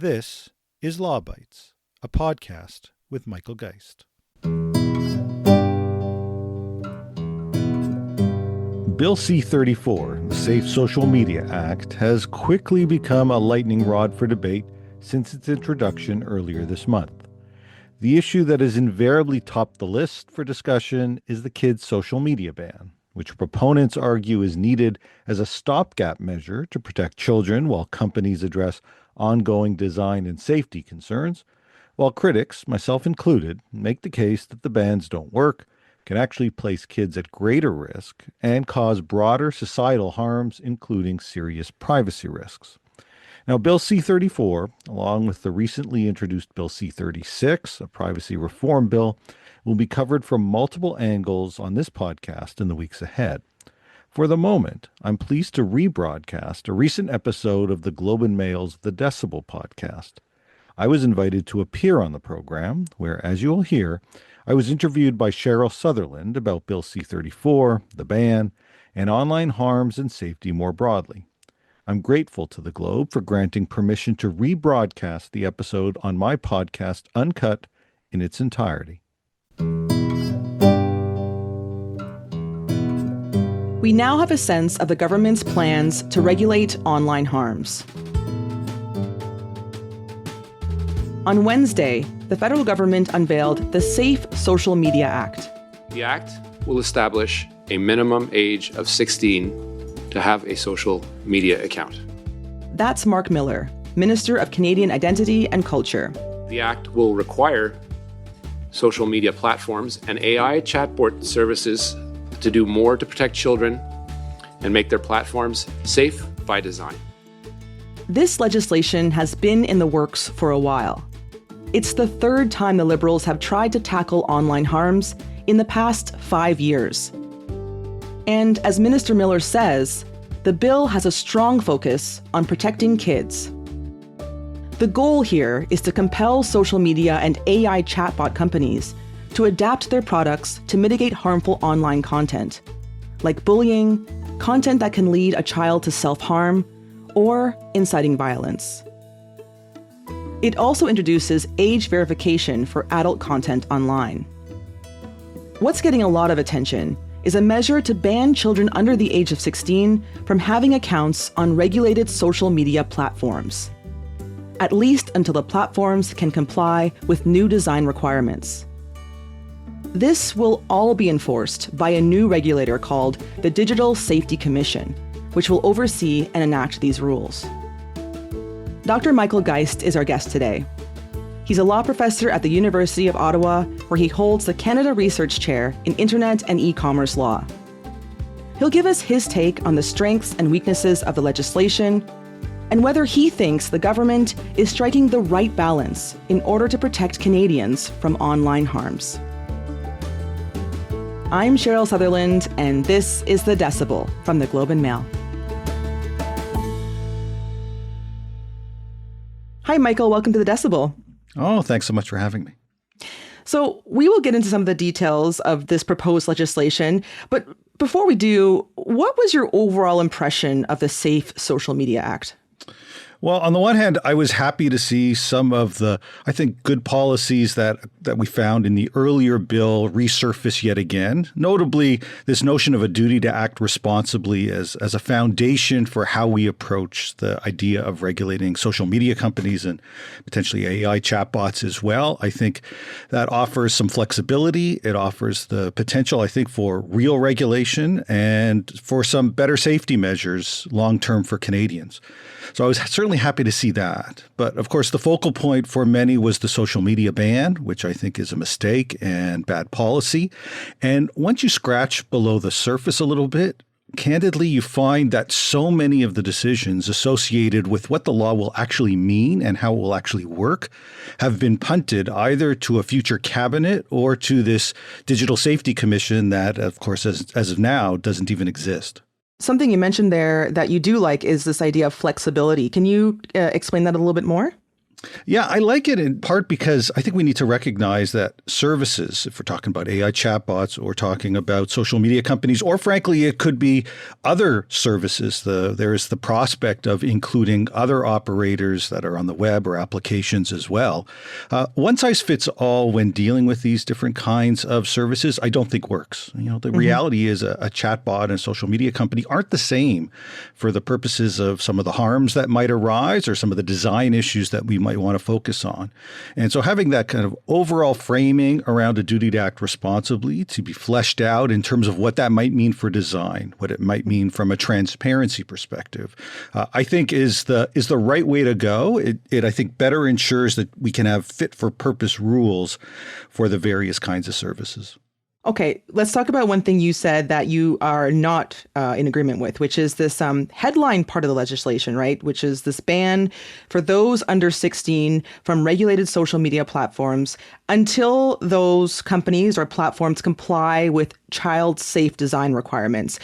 This is Law Bites, a podcast with Michael Geist. Bill C-34, the Safe Social Media Act, has quickly become a lightning rod for debate since its introduction earlier this month. The issue that has invariably topped the list for discussion is the kids' social media ban, which proponents argue is needed as a stopgap measure to protect children while companies address ongoing design and safety concerns, while critics, myself included, make the case that the bans don't work, can actually place kids at greater risk, and cause broader societal harms, including serious privacy risks. Now, Bill C-34, along with the recently introduced Bill C-36, a privacy reform bill, will be covered from multiple angles on this podcast in the weeks ahead. For the moment, I'm pleased to rebroadcast a recent episode of the Globe and Mail's The Decibel podcast. I was invited to appear on the program, where, as you'll hear, I was interviewed by Cheryl Sutherland about Bill C-34, the ban, and online harms and safety more broadly. I'm grateful to the Globe for granting permission to rebroadcast the episode on my podcast uncut in its entirety. We now have a sense of the government's plans to regulate online harms. On Wednesday, the federal government unveiled the Safe Social Media Act. The Act will establish a minimum age of 16 to have a social media account. That's Mark Miller, Minister of Canadian Identity and Culture. The Act will require social media platforms and AI chatbot services to do more to protect children and make their platforms safe by design. This legislation has been in the works for a while. It's the third time the Liberals have tried to tackle online harms in the past 5 years. And as Minister Miller says, the bill has a strong focus on protecting kids. The goal here is to compel social media and AI chatbot companies to adapt their products to mitigate harmful online content, like bullying, content that can lead a child to self-harm, or inciting violence. It also introduces age verification for adult content online. What's getting a lot of attention is a measure to ban children under the age of 16 from having accounts on regulated social media platforms, at least until the platforms can comply with new design requirements. This will all be enforced by a new regulator called the Digital Safety Commission, which will oversee and enact these rules. Dr. Michael Geist is our guest today. He's a law professor at the University of Ottawa, where he holds the Canada Research Chair in Internet and E-commerce Law. He'll give us his take on the strengths and weaknesses of the legislation and whether he thinks the government is striking the right balance in order to protect Canadians from online harms. I'm Cheryl Sutherland, and this is The Decibel from the Globe and Mail. Hi, Michael. Welcome to The Decibel. Oh, thanks so much for having me. So we will get into some of the details of this proposed legislation, but before we do, what was your overall impression of the Safe Social Media Act? Well, on the one hand, I was happy to see some of the, I think, good policies that we found in the earlier bill resurface yet again. Notably, this notion of a duty to act responsibly as a foundation for how we approach the idea of regulating social media companies and potentially AI chatbots as well. I think that offers some flexibility. It offers the potential, I think, for real regulation and for some better safety measures long-term for Canadians. So I was certainly happy to see that. But of course, the focal point for many was the social media ban, which I think is a mistake and bad policy. And once you scratch below the surface a little bit, candidly, you find that so many of the decisions associated with what the law will actually mean and how it will actually work have been punted either to a future cabinet or to this Digital Safety Commission that, of course, as of now, doesn't even exist. Something you mentioned there that you do like is this idea of flexibility. Can you explain that a little bit more? Yeah, I like it in part because I think we need to recognize that services, if we're talking about AI chatbots or talking about social media companies, or frankly, it could be other services. There is the prospect of including other operators that are on the web or applications as well. One size fits all when dealing with these different kinds of services, I don't think works. The reality is a chatbot and a social media company aren't the same for the purposes of some of the harms that might arise or some of the design issues that we might want to focus on. And so having that kind of overall framing around a duty to act responsibly to be fleshed out in terms of what that might mean for design, what it might mean from a transparency perspective, I think is the right way to go. It I think better ensures that we can have fit for purpose rules for the various kinds of services. Okay, let's talk about one thing you said that you are not in agreement with, which is this headline part of the legislation, right? Which is this ban for those under 16 from regulated social media platforms until those companies or platforms comply with child-safe design requirements.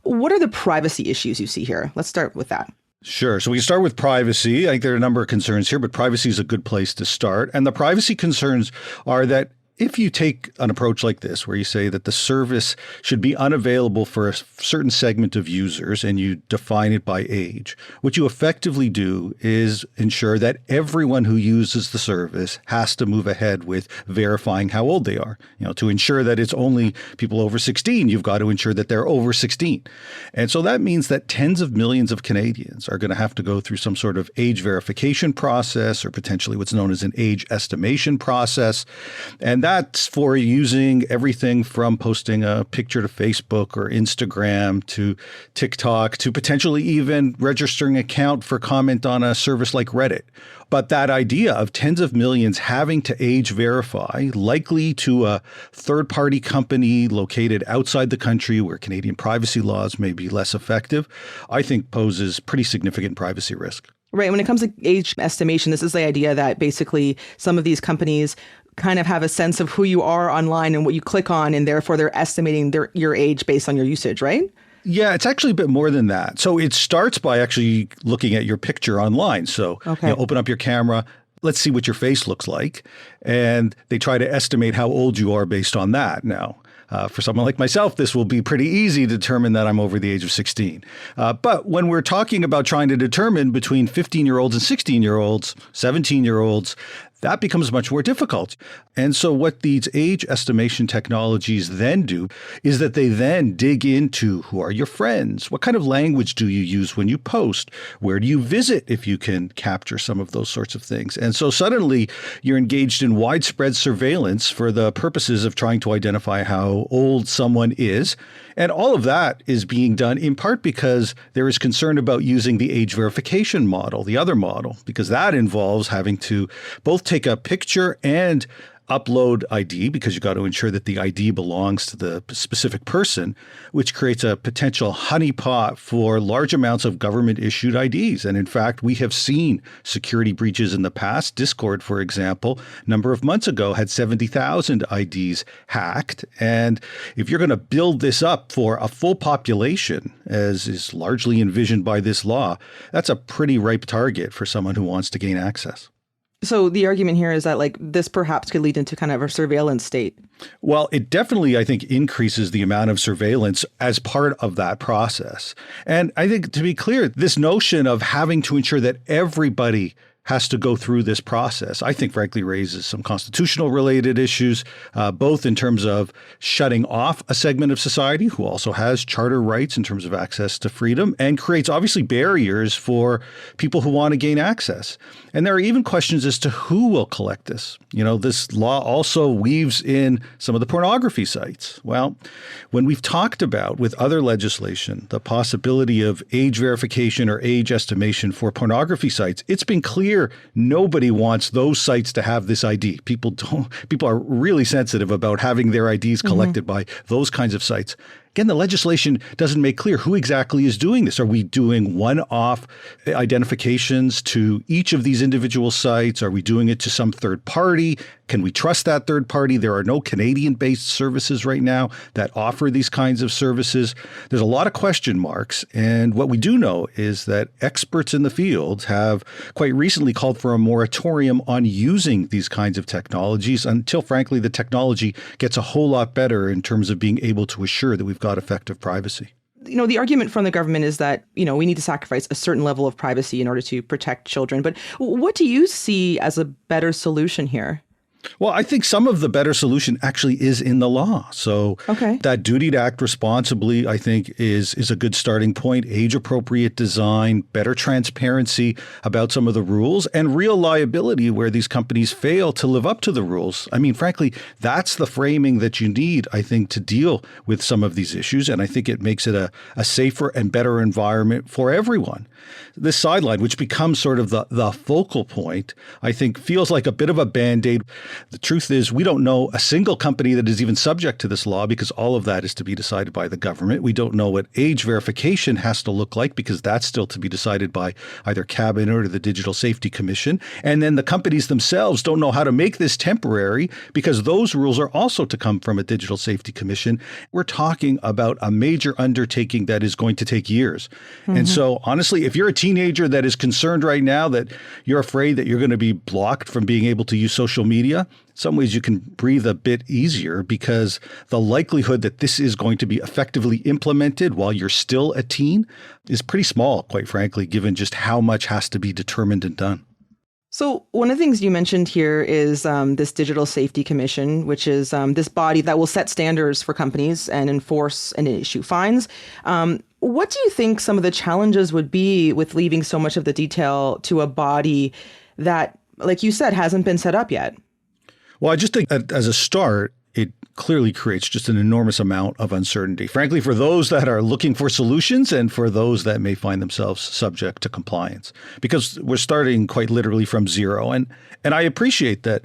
What are the privacy issues you see here? Let's start with that. Sure. So we can start with privacy. I think there are a number of concerns here, but privacy is a good place to start. And the privacy concerns are that if you take an approach like this, where you say that the service should be unavailable for a certain segment of users and you define it by age, what you effectively do is ensure that everyone who uses the service has to move ahead with verifying how old they are. To ensure that it's only people over 16, you've got to ensure that they're over 16. And so that means that tens of millions of Canadians are going to have to go through some sort of age verification process or potentially what's known as an age estimation process. And that's for using everything from posting a picture to Facebook or Instagram to TikTok to potentially even registering an account for comment on a service like Reddit. But that idea of tens of millions having to age verify, likely to a third-party company located outside the country where Canadian privacy laws may be less effective, I think poses pretty significant privacy risk. Right. When it comes to age estimation, this is the idea that basically some of these companies kind of have a sense of who you are online and what you click on, and therefore they're estimating your age based on your usage, right? Yeah, it's actually a bit more than that. So it starts by actually looking at your picture online. So open up your camera. Let's see what your face looks like. And they try to estimate how old you are based on that. Now, for someone like myself, this will be pretty easy to determine that I'm over the age of 16. But when we're talking about trying to determine between 15-year-olds and 16-year-olds, 17-year-olds, that becomes much more difficult. And so what these age estimation technologies then do is that they then dig into who are your friends? What kind of language do you use when you post? Where do you visit if you can capture some of those sorts of things? And so suddenly you're engaged in widespread surveillance for the purposes of trying to identify how old someone is. And all of that is being done in part because there is concern about using the age verification model, the other model, because that involves having to both take a picture and upload ID, because you've got to ensure that the ID belongs to the specific person, which creates a potential honeypot for large amounts of government-issued IDs. And in fact, we have seen security breaches in the past. Discord, for example, a number of months ago had 70,000 IDs hacked. And if you're going to build this up for a full population, as is largely envisioned by this law, that's a pretty ripe target for someone who wants to gain access. So the argument here is that this perhaps could lead into kind of a surveillance state. Well, it definitely, I think, increases the amount of surveillance as part of that process. And I think, to be clear, this notion of having to ensure that everybody has to go through this process, I think, frankly, raises some constitutional related issues, both in terms of shutting off a segment of society who also has charter rights in terms of access to freedom, and creates obviously barriers for people who want to gain access. And there are even questions as to who will collect this. This law also weaves in some of the pornography sites. Well, when we've talked about with other legislation the possibility of age verification or age estimation for pornography sites, it's been clear nobody wants those sites to have this ID. People are really sensitive about having their IDs collected by those kinds of sites. Again, the legislation doesn't make clear who exactly is doing this. Are we doing one-off identifications to each of these individual sites? Are we doing it to some third party? Can we trust that third party? There are no Canadian-based services right now that offer these kinds of services. There's a lot of question marks. And what we do know is that experts in the field have quite recently called for a moratorium on using these kinds of technologies until, frankly, the technology gets a whole lot better in terms of being able to assure that we've got effective privacy. The argument from the government is that, we need to sacrifice a certain level of privacy in order to protect children. But what do you see as a better solution here? Well, I think some of the better solution actually is in the law. So that duty to act responsibly, I think, is a good starting point. Age-appropriate design, better transparency about some of the rules, and real liability where these companies fail to live up to the rules. I mean, frankly, that's the framing that you need, I think, to deal with some of these issues. And I think it makes it a safer and better environment for everyone. This sideline, which becomes sort of the focal point, I think feels like a bit of a Band-Aid. The truth is, we don't know a single company that is even subject to this law because all of that is to be decided by the government. We don't know what age verification has to look like because that's still to be decided by either Cabinet or the Digital Safety Commission. And then the companies themselves don't know how to make this temporary because those rules are also to come from a Digital Safety Commission. We're talking about a major undertaking that is going to take years. Mm-hmm. And so, honestly, if you're a teenager that is concerned right now that you're afraid that you're going to be blocked from being able to use social media, in some ways you can breathe a bit easier because the likelihood that this is going to be effectively implemented while you're still a teen is pretty small, quite frankly, given just how much has to be determined and done. So one of the things you mentioned here is this Digital Safety Commission, which is this body that will set standards for companies and enforce and issue fines. What do you think some of the challenges would be with leaving so much of the detail to a body that, like you said, hasn't been set up yet? Well, I just think that as a start, it clearly creates just an enormous amount of uncertainty, frankly, for those that are looking for solutions and for those that may find themselves subject to compliance, because we're starting quite literally from zero. And I appreciate that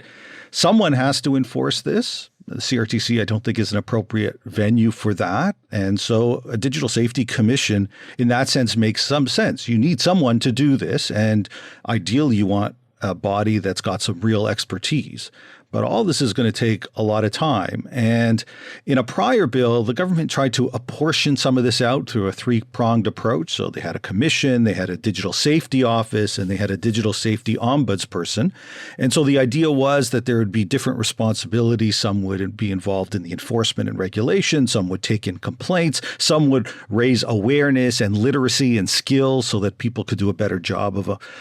someone has to enforce this. The CRTC, I don't think, is an appropriate venue for that. And so a Digital Safety Commission, in that sense, makes some sense. You need someone to do this. And ideally, you want a body that's got some real expertise. But all this is going to take a lot of time. And in a prior bill, the government tried to apportion some of this out through a three-pronged approach. So they had a commission, they had a digital safety office, and they had a digital safety ombudsperson. And so the idea was that there would be different responsibilities. Some would be involved in the enforcement and regulation. Some would take in complaints. Some would raise awareness and literacy and skills so that people could do a better job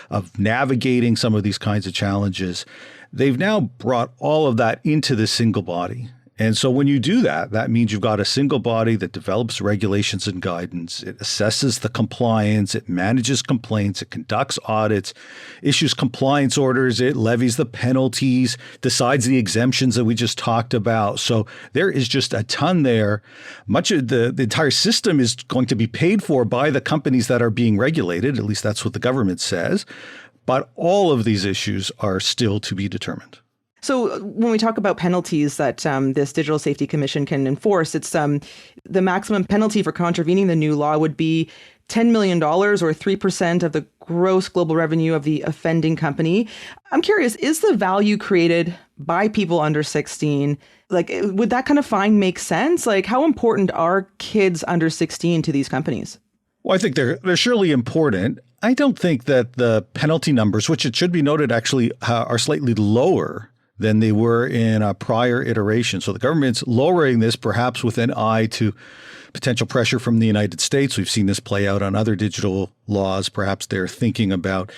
of navigating some of these kinds of challenges. They've now brought all of that into this single body. And so when you do that, that means you've got a single body that develops regulations and guidance. It assesses the compliance. It manages complaints. It conducts audits, issues compliance orders. It levies the penalties, decides the exemptions that we just talked about. So there is just a ton there. Much of the entire system is going to be paid for by the companies that are being regulated. At least that's what the government says. But all of these issues are still to be determined. So when we talk about penalties that this Digital Safety Commission can enforce, it's the maximum penalty for contravening the new law would be $10 million or 3% of the gross global revenue of the offending company. I'm curious, is the value created by people under 16? Like, would that kind of fine make sense? Like, how important are kids under 16 to these companies? Well, I think they're surely important. I don't think that the penalty numbers, which it should be noted actually are slightly lower than they were in a prior iteration. So the government's lowering this perhaps with an eye to potential pressure from the United States. We've seen this play out on other digital laws. Perhaps they're thinking about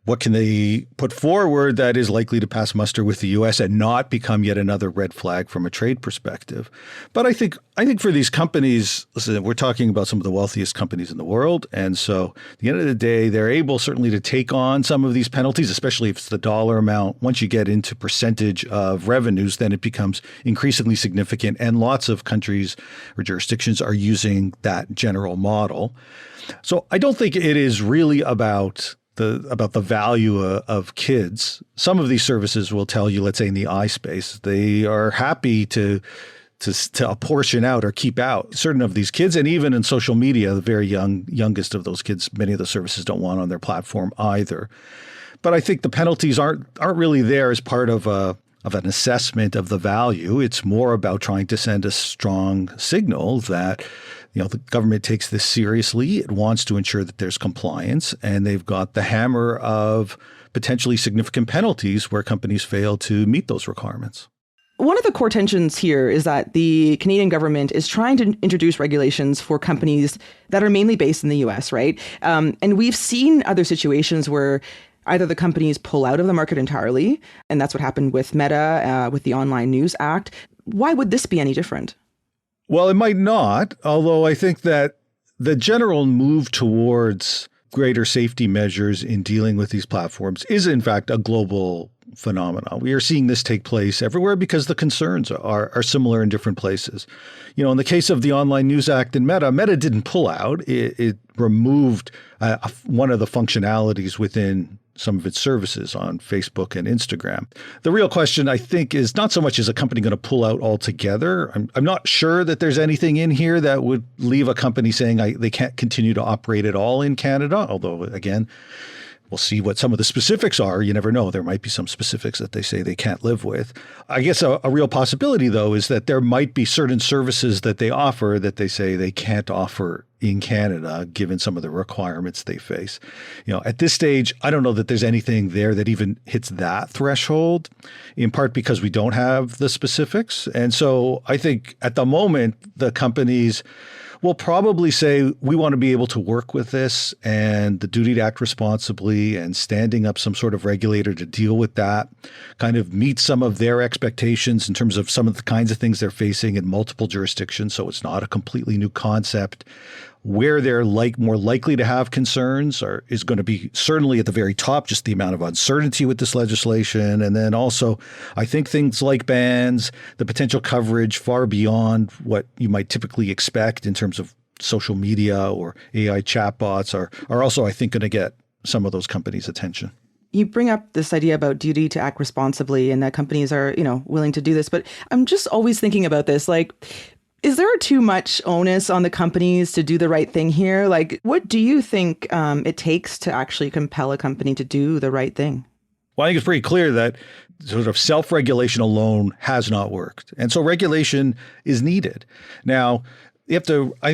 what can they put forward that is likely to pass muster with the U.S. and not become yet another red flag from a trade perspective. But I think for these companies, listen, we're talking about some of the wealthiest companies in the world. And so at the end of the day, they're able certainly to take on some of these penalties, especially if it's the dollar amount. Once you get into percentage of revenues, then it becomes increasingly significant. And lots of countries or jurisdictions are using that general model. So I don't think it is really about the value of kids. Some of these services will tell you, let's say in the eye space, they are happy to to apportion out or keep out certain of these kids. And even in social media, the very youngest of those kids, many of the services don't want on their platform either. But I think the penalties aren't really there as part of an assessment of the value. It's more about trying to send a strong signal that, the government takes this seriously. It wants to ensure that there's compliance, and they've got the hammer of potentially significant penalties where companies fail to meet those requirements. One of the core tensions here is that the Canadian government is trying to introduce regulations for companies that are mainly based in the US, right? And we've seen other situations where either the companies pull out of the market entirely, and that's what happened with Meta, with the Online News Act. Why would this be any different? Well, it might not, although I think that the general move towards greater safety measures in dealing with these platforms is, in fact, a global phenomenon. We are seeing this take place everywhere because the concerns are similar in different places. In the case of the Online News Act and Meta didn't pull out. It removed one of the functionalities within some of its services on Facebook and Instagram. The real question, I think, is not so much is a company going to pull out altogether. I'm not sure that there's anything in here that would leave a company saying they can't continue to operate at all in Canada, although, again, we'll see what some of the specifics are. You never know. There might be some specifics that they say they can't live with. I guess a real possibility, though, is that there might be certain services that they offer that they say they can't offer in Canada, given some of the requirements they face. At this stage, I don't know that there's anything there that even hits that threshold, in part because we don't have the specifics. And so I think at the moment, the companies will probably say, we want to be able to work with this, and the duty to act responsibly and standing up some sort of regulator to deal with that kind of meets some of their expectations in terms of some of the kinds of things they're facing in multiple jurisdictions. So it's not a completely new concept. Where they're more likely to have concerns is going to be certainly at the very top, just the amount of uncertainty with this legislation. And then also, I think things like bans, the potential coverage far beyond what you might typically expect in terms of social media or AI chatbots are also, I think, going to get some of those companies' attention. You bring up this idea about duty to act responsibly and that companies are, willing to do this. But I'm just always thinking about this, is there too much onus on the companies to do the right thing here? What do you think it takes to actually compel a company to do the right thing? Well, I think it's pretty clear that sort of self-regulation alone has not worked. And so regulation is needed. Now, I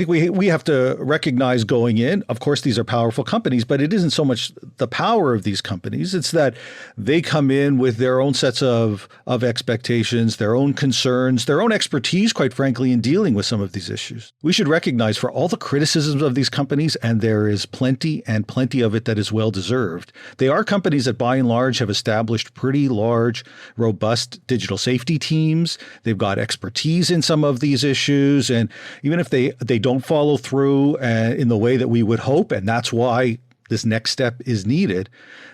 think we have to recognize going in, of course, these are powerful companies, but it isn't so much the power of these companies. It's that they come in with their own sets of expectations, their own concerns, their own expertise, quite frankly, in dealing with some of these issues. We should recognize for all the criticisms of these companies, and there is plenty of it that is well-deserved, they are companies that by and large have established pretty large, robust digital safety teams. They've got expertise in some of these issues. And even if they don't follow through in the way that we would hope, and that's why this next step is needed,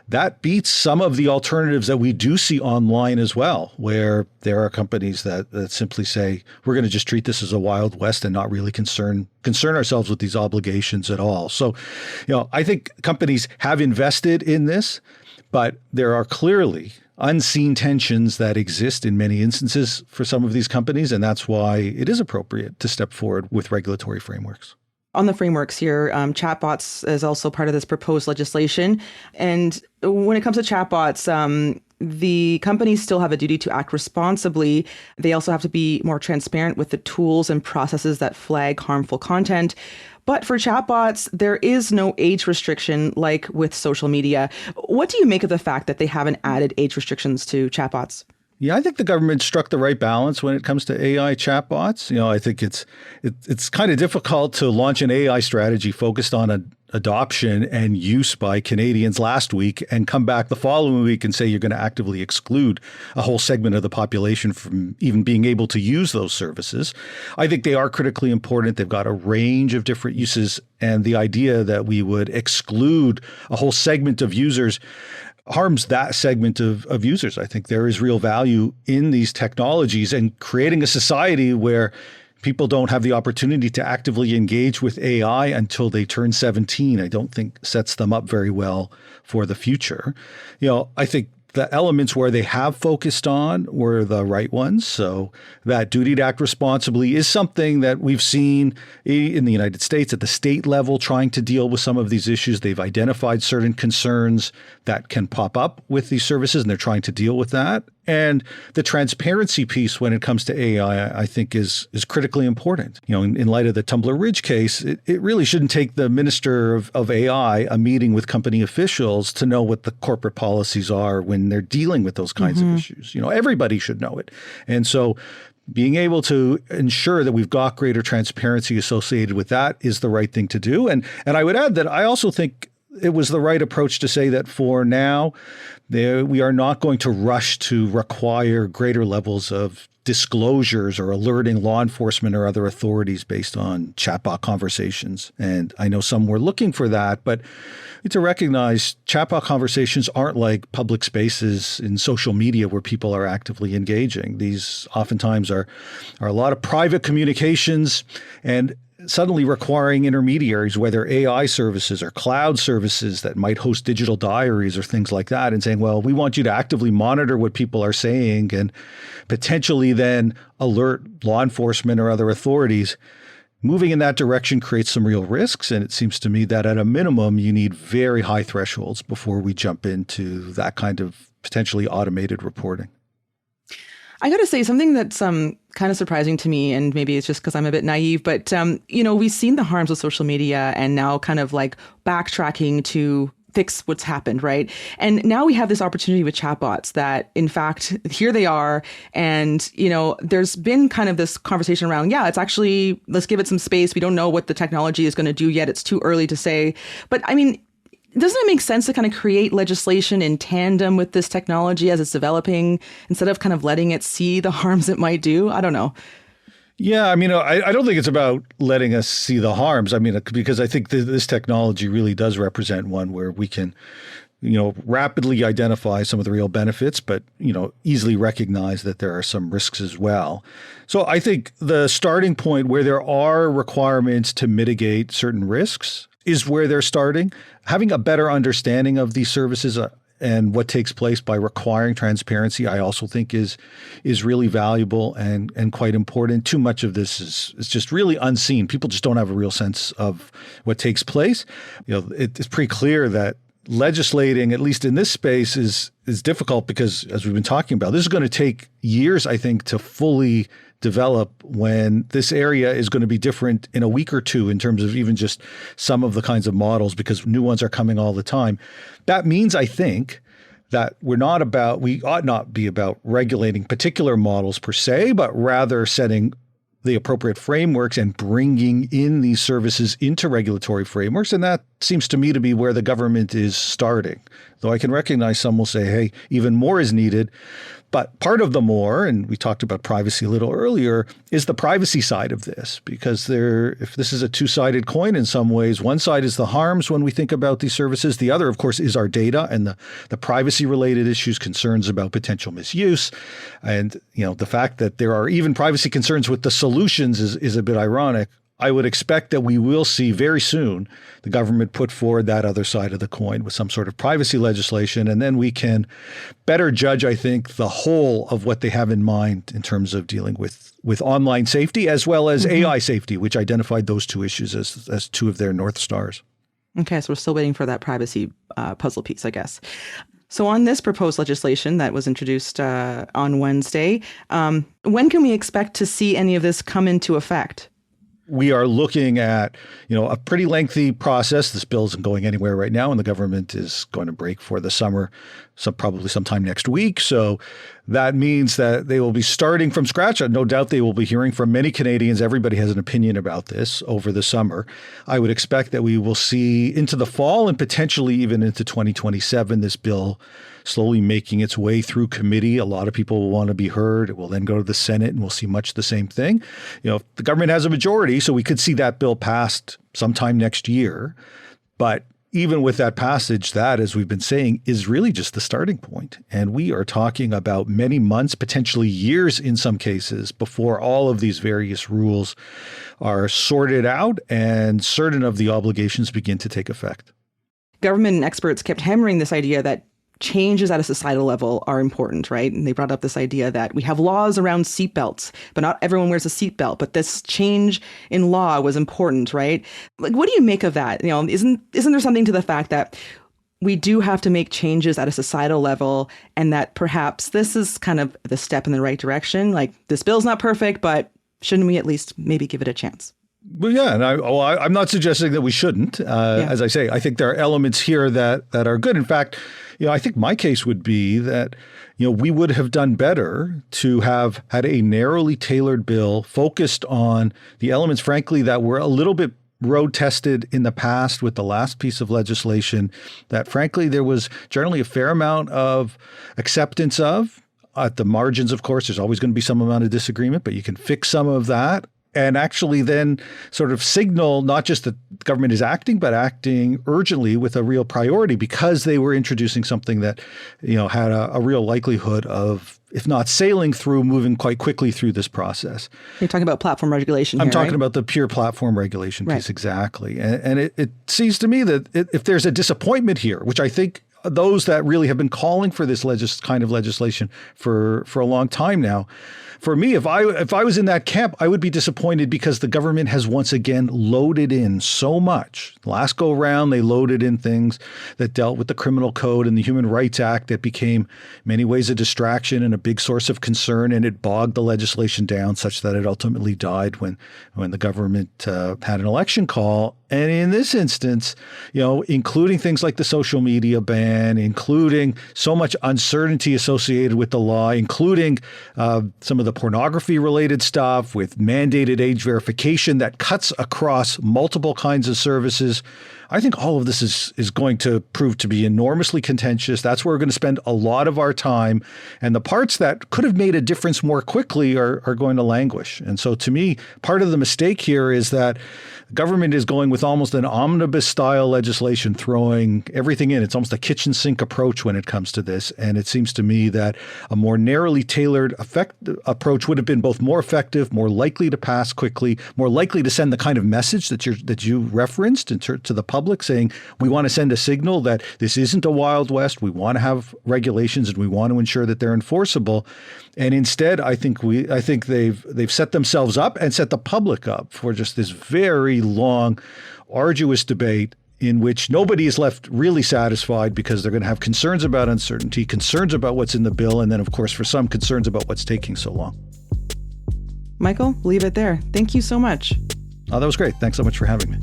that beats some of the alternatives that we do see online as well, where there are companies that simply say, we're going to just treat this as a Wild West and not really concern ourselves with these obligations at all. So, I think companies have invested in this, but there are clearly unseen tensions that exist in many instances for some of these companies, and that's why it is appropriate to step forward with regulatory frameworks. On the frameworks here, chatbots is also part of this proposed legislation. And when it comes to chatbots, the companies still have a duty to act responsibly. They also have to be more transparent with the tools and processes that flag harmful content. But for chatbots, there is no age restriction like with social media. What do you make of the fact that they haven't added age restrictions to chatbots? Yeah, I think the government struck the right balance when it comes to AI chatbots. I think it's kind of difficult to launch an AI strategy focused on adoption and use by Canadians last week and come back the following week and say you're going to actively exclude a whole segment of the population from even being able to use those services. I think they are critically important. They've got a range of different uses, and the idea that we would exclude a whole segment of users harms that segment of users. I think there is real value in these technologies and creating a society where people don't have the opportunity to actively engage with AI until they turn 17, I don't think sets them up very well for the future. I think the elements where they have focused on were the right ones. So that duty to act responsibly is something that we've seen in the United States at the state level trying to deal with some of these issues. They've identified certain concerns that can pop up with these services, and they're trying to deal with that. And the transparency piece when it comes to AI, I think is critically important. In light of the Tumbler Ridge case, it really shouldn't take the minister of AI a meeting with company officials to know what the corporate policies are when they're dealing with those kinds of issues. Everybody should know it. And so being able to ensure that we've got greater transparency associated with that is the right thing to do. And I would add that I also think it was the right approach to say that for now, we are not going to rush to require greater levels of disclosures or alerting law enforcement or other authorities based on chatbot conversations. And I know some were looking for that, but to recognize chatbot conversations aren't like public spaces in social media where people are actively engaging. These oftentimes are a lot of private communications, and suddenly requiring intermediaries, whether AI services or cloud services that might host digital diaries or things like that, and saying, well, we want you to actively monitor what people are saying and potentially then alert law enforcement or other authorities. Moving in that direction creates some real risks. And it seems to me that at a minimum, you need very high thresholds before we jump into that kind of potentially automated reporting. I got to say something that's kind of surprising to me, and maybe it's just because I'm a bit naive, but, we've seen the harms of social media and now kind of like backtracking to fix what's happened, right? And now we have this opportunity with chatbots that, in fact, here they are. And, there's been kind of this conversation around, it's actually, let's give it some space. We don't know what the technology is going to do yet. It's too early to say. But I mean, doesn't it make sense to kind of create legislation in tandem with this technology as it's developing instead of kind of letting it see the harms it might do? I don't know. Yeah, I mean, I don't think it's about letting us see the harms. I mean, because I think this technology really does represent one where we can, rapidly identify some of the real benefits, but, easily recognize that there are some risks as well. So I think the starting point where there are requirements to mitigate certain risks is where they're starting. Having a better understanding of these services and what takes place by requiring transparency, I also think is really valuable and quite important. Too much of this is just really unseen. People just don't have a real sense of what takes place. It's pretty clear that legislating, at least in this space, is difficult because, as we've been talking about, this is going to take years, I think, to fully develop, when this area is going to be different in a week or two in terms of even just some of the kinds of models, because new ones are coming all the time. That means, I think, that we ought not be about regulating particular models per se, but rather setting the appropriate frameworks and bringing in these services into regulatory frameworks. And that seems to me to be where the government is starting. Though I can recognize some will say, hey, even more is needed. But part of the more, and we talked about privacy a little earlier, is the privacy side of this. Because if this is a two-sided coin in some ways, one side is the harms when we think about these services. The other, of course, is our data and the privacy-related issues, concerns about potential misuse. And, the fact that there are even privacy concerns with the solutions is a bit ironic. I would expect that we will see very soon the government put forward that other side of the coin with some sort of privacy legislation. And then we can better judge, I think, the whole of what they have in mind in terms of dealing with online safety as well as AI safety, which identified those two issues as two of their North Stars. Okay, so we're still waiting for that privacy puzzle piece, I guess. So on this proposed legislation that was introduced on Wednesday, when can we expect to see any of this come into effect? We are looking at, a pretty lengthy process. This bill isn't going anywhere right now, and the government is going to break for the summer, probably sometime next week. So that means that they will be starting from scratch. No doubt they will be hearing from many Canadians. Everybody has an opinion about this over the summer. I would expect that we will see into the fall and potentially even into 2027 this bill slowly making its way through committee. A lot of people will want to be heard. It will then go to the Senate, and we'll see much the same thing. The government has a majority, so we could see that bill passed sometime next year. But even with that passage, that, as we've been saying, is really just the starting point. And we are talking about many months, potentially years in some cases, before all of these various rules are sorted out and certain of the obligations begin to take effect. Government experts kept hammering this idea that changes at a societal level are important, right? And they brought up this idea that we have laws around seatbelts, but not everyone wears a seatbelt. But this change in law was important, right? Like, what do you make of that? Isn't there something to the fact that we do have to make changes at a societal level, and that perhaps this is kind of the step in the right direction? Like, this bill's not perfect, but shouldn't we at least maybe give it a chance? Well, yeah, and I'm not suggesting that we shouldn't. As I say, I think there are elements here that are good. In fact, I think my case would be that, we would have done better to have had a narrowly tailored bill focused on the elements, frankly, that were a little bit road tested in the past with the last piece of legislation that, frankly, there was generally a fair amount of acceptance of. At the margins, of course, there's always going to be some amount of disagreement, but you can fix some of that and actually then sort of signal not just that the government is acting, but acting urgently with a real priority, because they were introducing something that, had a real likelihood of, if not sailing through, moving quite quickly through this process. You're talking about platform regulation here, I'm talking right? about the pure platform regulation piece, Right. exactly. And it seems to me that if there's a disappointment here, which I think those that really have been calling for this kind of legislation for a long time now, for me, if I was in that camp, I would be disappointed because the government has once again loaded in so much. Last go round, they loaded in things that dealt with the criminal code and the Human Rights Act that became in many ways a distraction and a big source of concern, and it bogged the legislation down such that it ultimately died when the government had an election call. And in this instance, including things like the social media ban, including so much uncertainty associated with the law, including some of the pornography related stuff with mandated age verification that cuts across multiple kinds of services. I think all of this is going to prove to be enormously contentious. That's where we're going to spend a lot of our time. And the parts that could have made a difference more quickly are going to languish. And so to me, part of the mistake here is that government is going with almost an omnibus style legislation, throwing everything in. It's almost a kitchen sink approach when it comes to this. And it seems to me that a more narrowly tailored approach would have been both more effective, more likely to pass quickly, more likely to send the kind of message that you referenced to the public, saying we want to send a signal that this isn't a Wild West. We want to have regulations and we want to ensure that they're enforceable. And instead, I think they've set themselves up and set the public up for just this very long, arduous debate in which nobody is left really satisfied because they're going to have concerns about uncertainty, concerns about what's in the bill, and then, of course, for some, concerns about what's taking so long. Michael, leave it there. Thank you so much. Oh, that was great. Thanks so much for having me.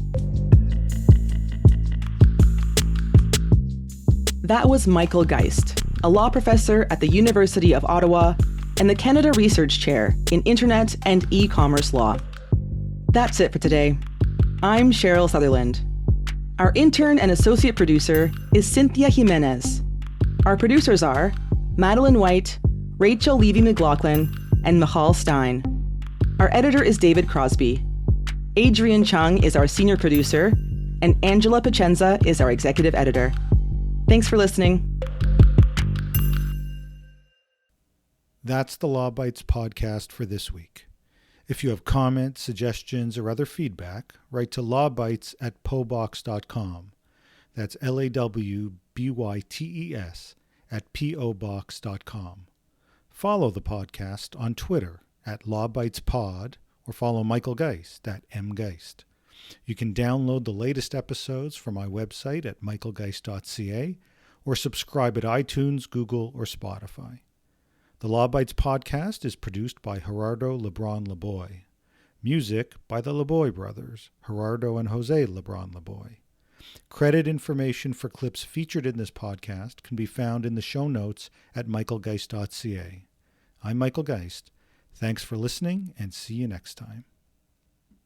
That was Michael Geist, a law professor at the University of Ottawa and the Canada Research Chair in Internet and E-commerce Law. That's it for today. I'm Cheryl Sutherland. Our intern and associate producer is Cynthia Jimenez. Our producers are Madeline White, Rachel Levy-McLaughlin, and Michal Stein. Our editor is David Crosby. Adrian Chung is our senior producer, and Angela Pacenza is our executive editor. Thanks for listening. That's the Law Bites podcast for this week. If you have comments, suggestions, or other feedback, write to lawbites@pobox.com. That's LAWBYTES @POBox.com. Follow the podcast on Twitter @LawBitesPod or follow Michael Geist @MGeist. You can download the latest episodes from my website at michaelgeist.ca or subscribe at iTunes, Google, or Spotify. The Law Bites podcast is produced by Gerardo Lebron Laboy. Music by the Laboy brothers, Gerardo and Jose Lebron Laboy. Credit information for clips featured in this podcast can be found in the show notes at michaelgeist.ca. I'm Michael Geist. Thanks for listening and see you next time.